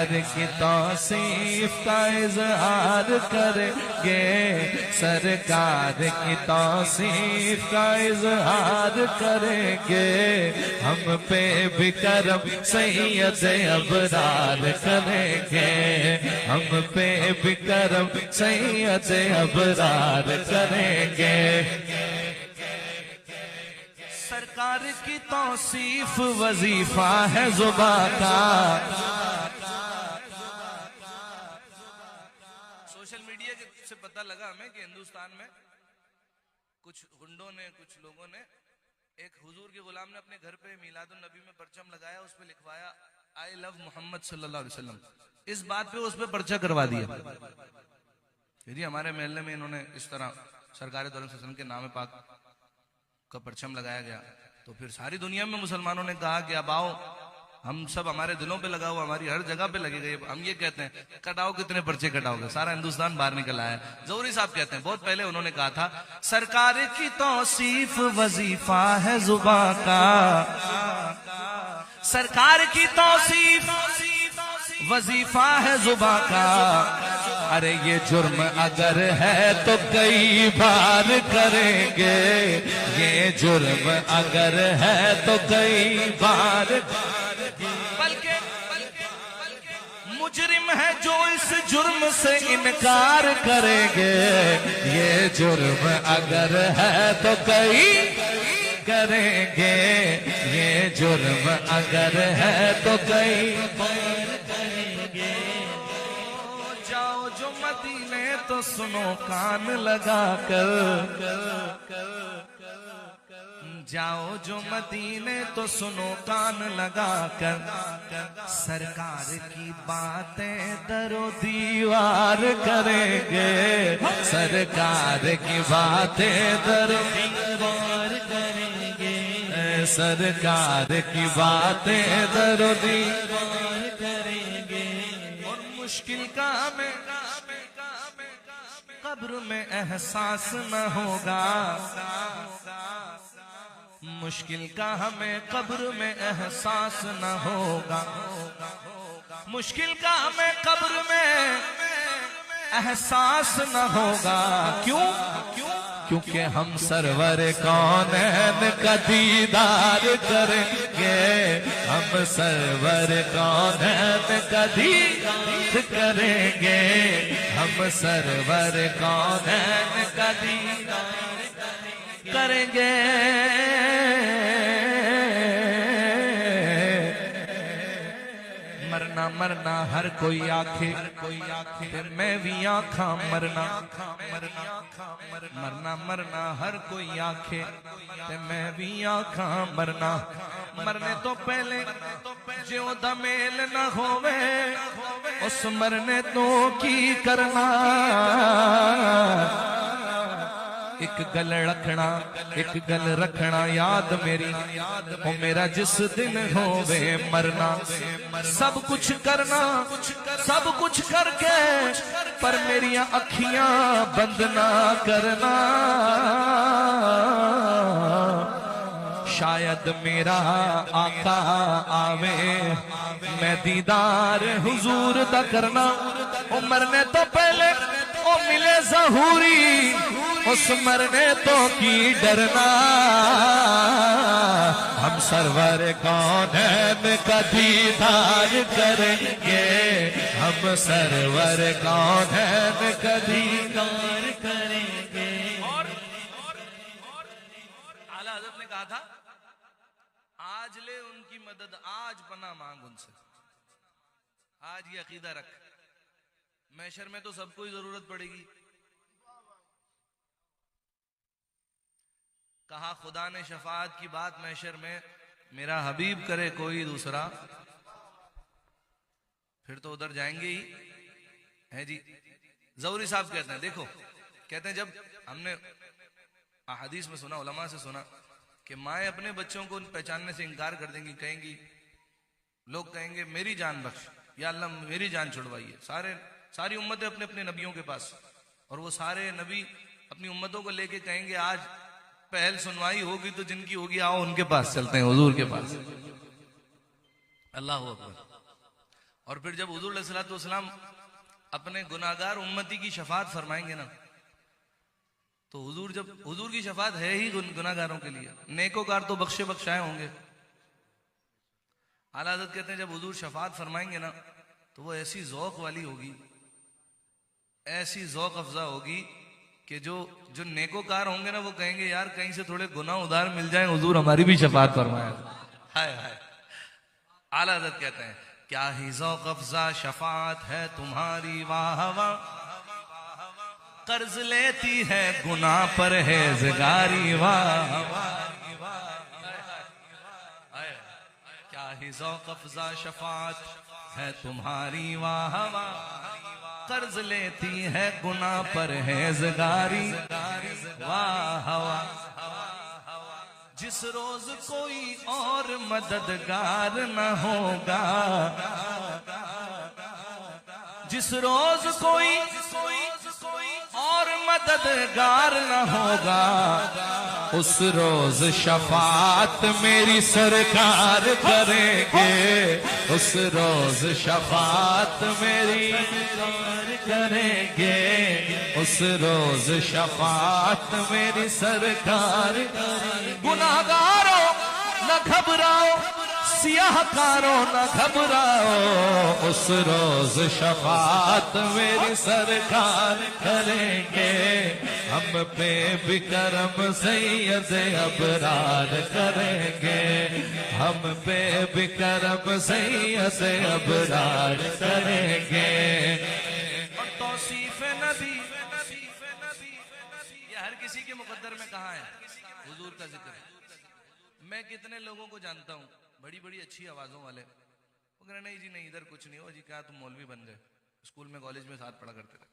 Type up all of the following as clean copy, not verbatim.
सरकार की तौसीफ का इजहार करेंगे, सरकार की तौसीफ का इजहार करेंगे। हम पे भी करम सैयद अबरार करेंगे, हम पे भी करम सैयद अबरार करेंगे। सरकार की तौसीफ वजीफा है जुबां का। सोशल मीडिया से पता लगा हमें कि हिंदुस्तान में कुछ गुंडों ने, कुछ लोगों ने एक हुजूर के गुलाम ने अपने घर पे मीलादुन नबी में परचम लगाया, उस पे लिखवाया आई लव मोहम्मद सल्लल्लाहु अलैहि वसल्लम। इस बात पे उस पे पर्चा करवा दिया। यदि हमारे महल्ले में इन्होंने इस तरह सरकार दौरान के नाम पाक का परचम लगाया गया तो फिर सारी दुनिया में मुसलमानों ने कहा कि अब आओ, हम सब हमारे दिलों पे लगा हुआ, हमारी हर जगह पे लगेगा। हम ये कहते हैं कटाओ, कितने पर्चे कटाओगे, सारा हिंदुस्तान बाहर निकल आया है। ज़ौहरी साहब कहते हैं बहुत पहले उन्होंने कहा था सरकार की तौसीफ वजीफा है जुबां का, सरकार की तौसीफ वजीफा है जुबां का। अरे ये जुर्म अगर है तो कई बार करेंगे, ये जुर्म अगर है तो कई बार, बल्कि मुजरिम है जो इस जुर्म से इनकार करेंगे। ये जुर्म अगर है तो कई करेंगे, ये जुर्म अगर है तो कई बार करेंगे। जाओ जो मदीने तो सुनो कान लगा कर, जाओ जो मदीने तो सुनो कान लगा कर। सरकार की बातें दरो दीवार करेंगे, सरकार की बातें दरो दीवार करेंगे, सरकार की बातें दरो दीवार करेंगे। और मुश्किल का हमें कब्र में एहसास न होगा, मुश्किल का हमें कब्र में एहसास न होगा, मुश्किल का हमें कब्र में एहसास न होगा। क्यों? क्योंकि हम सरवर कौनैन का दीदार करेंगे, हम सरवर कौनैन का दीदार करेंगे, हम सरवर कौनैन का दीदार करेंगे। मरना मरना हर कोई आखे, फिर मैं भी आखा मरना, मरना मरना हर कोई आखे, फिर मैं भी आखा मरना। मरने तो पहले जो दमेल न होवे, उस मरने तो की करना। एक गल रखना, एक गल रखना याद मेरी, ओ मेरा जिस दिन होवे मरना। सब कुछ करना, सब कुछ करके, पर मेरी अखियां बंद ना करना। शायद मेरा आका आवे, मैं दीदार हुजूर दा करना। ओ मरने तो पहले ओ मिले ज़हूरी, उस मरने तो की डरना। हम सरवर कौनैन का दीदार करेंगे, हम सरवर कौनैन का दीदार करेंगे। और आला हज़रत ने कहा था आज ले उनकी मदद, आज पना मांग उनसे, आज ये अकीदा रख। महशर में तो सबको ही जरूरत पड़ेगी। कहा खुदा ने शफाअत की बात महशर में, मेरा हबीब करे कोई दूसरा, फिर तो उधर जाएंगे ही है जी। ज़ौहरी साहब कहते हैं, देखो कहते हैं जब हमने अहादीस में सुना, उलमा से सुना कि माएँ अपने बच्चों को पहचानने से इनकार कर देंगी, कहेंगी, लोग कहेंगे मेरी जान बख्श या अल्लाह मेरी जान छुड़वाइए। सारी उम्मतें अपने अपने नबियों के पास, और वो सारे नबी अपनी उम्मतों को लेके कहेंगे आज पहल सुनवाई होगी तो जिनकी होगी आओ उनके पास चलते हैं, हुजूर के पास। अल्लाह हू अकबर। और फिर जब हुजूर अलैहिस्सलातु वस्सलाम अपने गुनाहगार उम्मती की शफात फरमाएंगे ना, तो हुजूर की शफात है ही गुनाहगारों के लिए, नेकोकार तो बख्शे बख्शाए होंगे। आला हज़रत कहते हैं जब हुजूर शफात फरमाएंगे ना, तो वो ऐसी ज़ौक़ वाली होगी, ऐसी ज़ौक़ अफ़ज़ा होगी कि जो नेकोकार होंगे ना, वो कहेंगे यार कहीं से थोड़े गुनाह उधार मिल जाए, हुजूर हमारी भी शफात फरमाए। हाय हाय। आला हज़रत कहते हैं क्या ही ज़ौक़ अफ़ज़ा शफात है तुम्हारी, वाह वाह, कर्ज लेती है गुनाह पर हेज़गारी, वाह क्या ही ज़ौक़ अफ़ज़ा शफात है तुम्हारी, वाह वाह, कर्ज लेती है गुनाह पर हेज़गारी, वाह वाह। जिस रोज कोई और मददगार न होगा, जिस रोज कोई और मददगार न होगा, उस रोज शफात मेरी सरकार करेंगे, उस रोज शफात मेरी करेंगे, उस रोज शफात मेरी सरकार करेंगे। गुनाहगारों न घबराओ, सियाहकारों न घबराओ, उस रोज शफात मेरी सरकार करेंगे। हम पे भी करम सैयद अबरार करेंगे, हम पे भी करम सैयद अबरार करेंगे। और तौसीफ नबी ये हर किसी के मुकद्दर में कहाँ है? हुजूर का जिक्र। मैं कितने लोगों को जानता हूँ बड़ी बड़ी अच्छी आवाजों वाले, वो कह रहे नहीं जी नहीं, इधर कुछ नहीं हो जी, क्या तुम मौलवी बन गए, स्कूल में कॉलेज में साथ पढ़ा करते थे।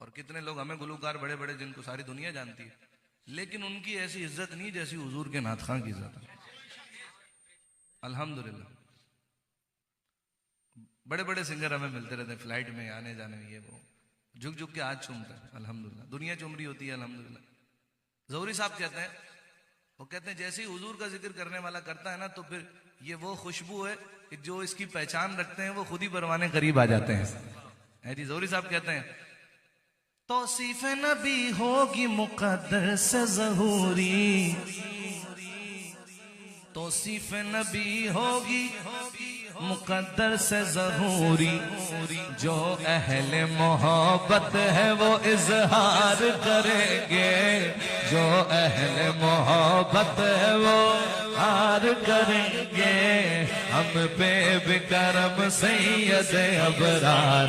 और कितने लोग हमें गुलूकार बड़े बड़े जिनको सारी दुनिया जानती है, लेकिन उनकी ऐसी इज्जत नहीं जैसी हुजूर के नात खां की इज्जत है। अल्हम्दुलिल्लाह बड़े बड़े सिंगर हमें मिलते रहते हैं फ्लाइट में, आने जाने में, ये वो झुक झुक के हाथ चूमते हैं। अल्हम्दुलिल्लाह दुनिया चूम रही होती है। अल्हम्दुलिल्लाह ज़ौहरी साहब कहते हैं, वो कहते हैं जैसे ही हुजूर का जिक्र करने वाला करता है ना, तो फिर ये वो खुशबू है कि जो इसकी पहचान रखते हैं वो खुद ही परवाने करीब आ जाते हैं। जी ज़ौहरी साहब कहते हैं तौसीफ नबी होगी मुक़द्दर से ज़हूरी, तौसीफ नबी होगी मुक़द्दर से ज़हूरी, जो अहले मोहब्बत है वो इज़हार करेंगे, जो अहले मोहब्बत है वो हार करेंगे। हम पे भी करम सैयद अबरार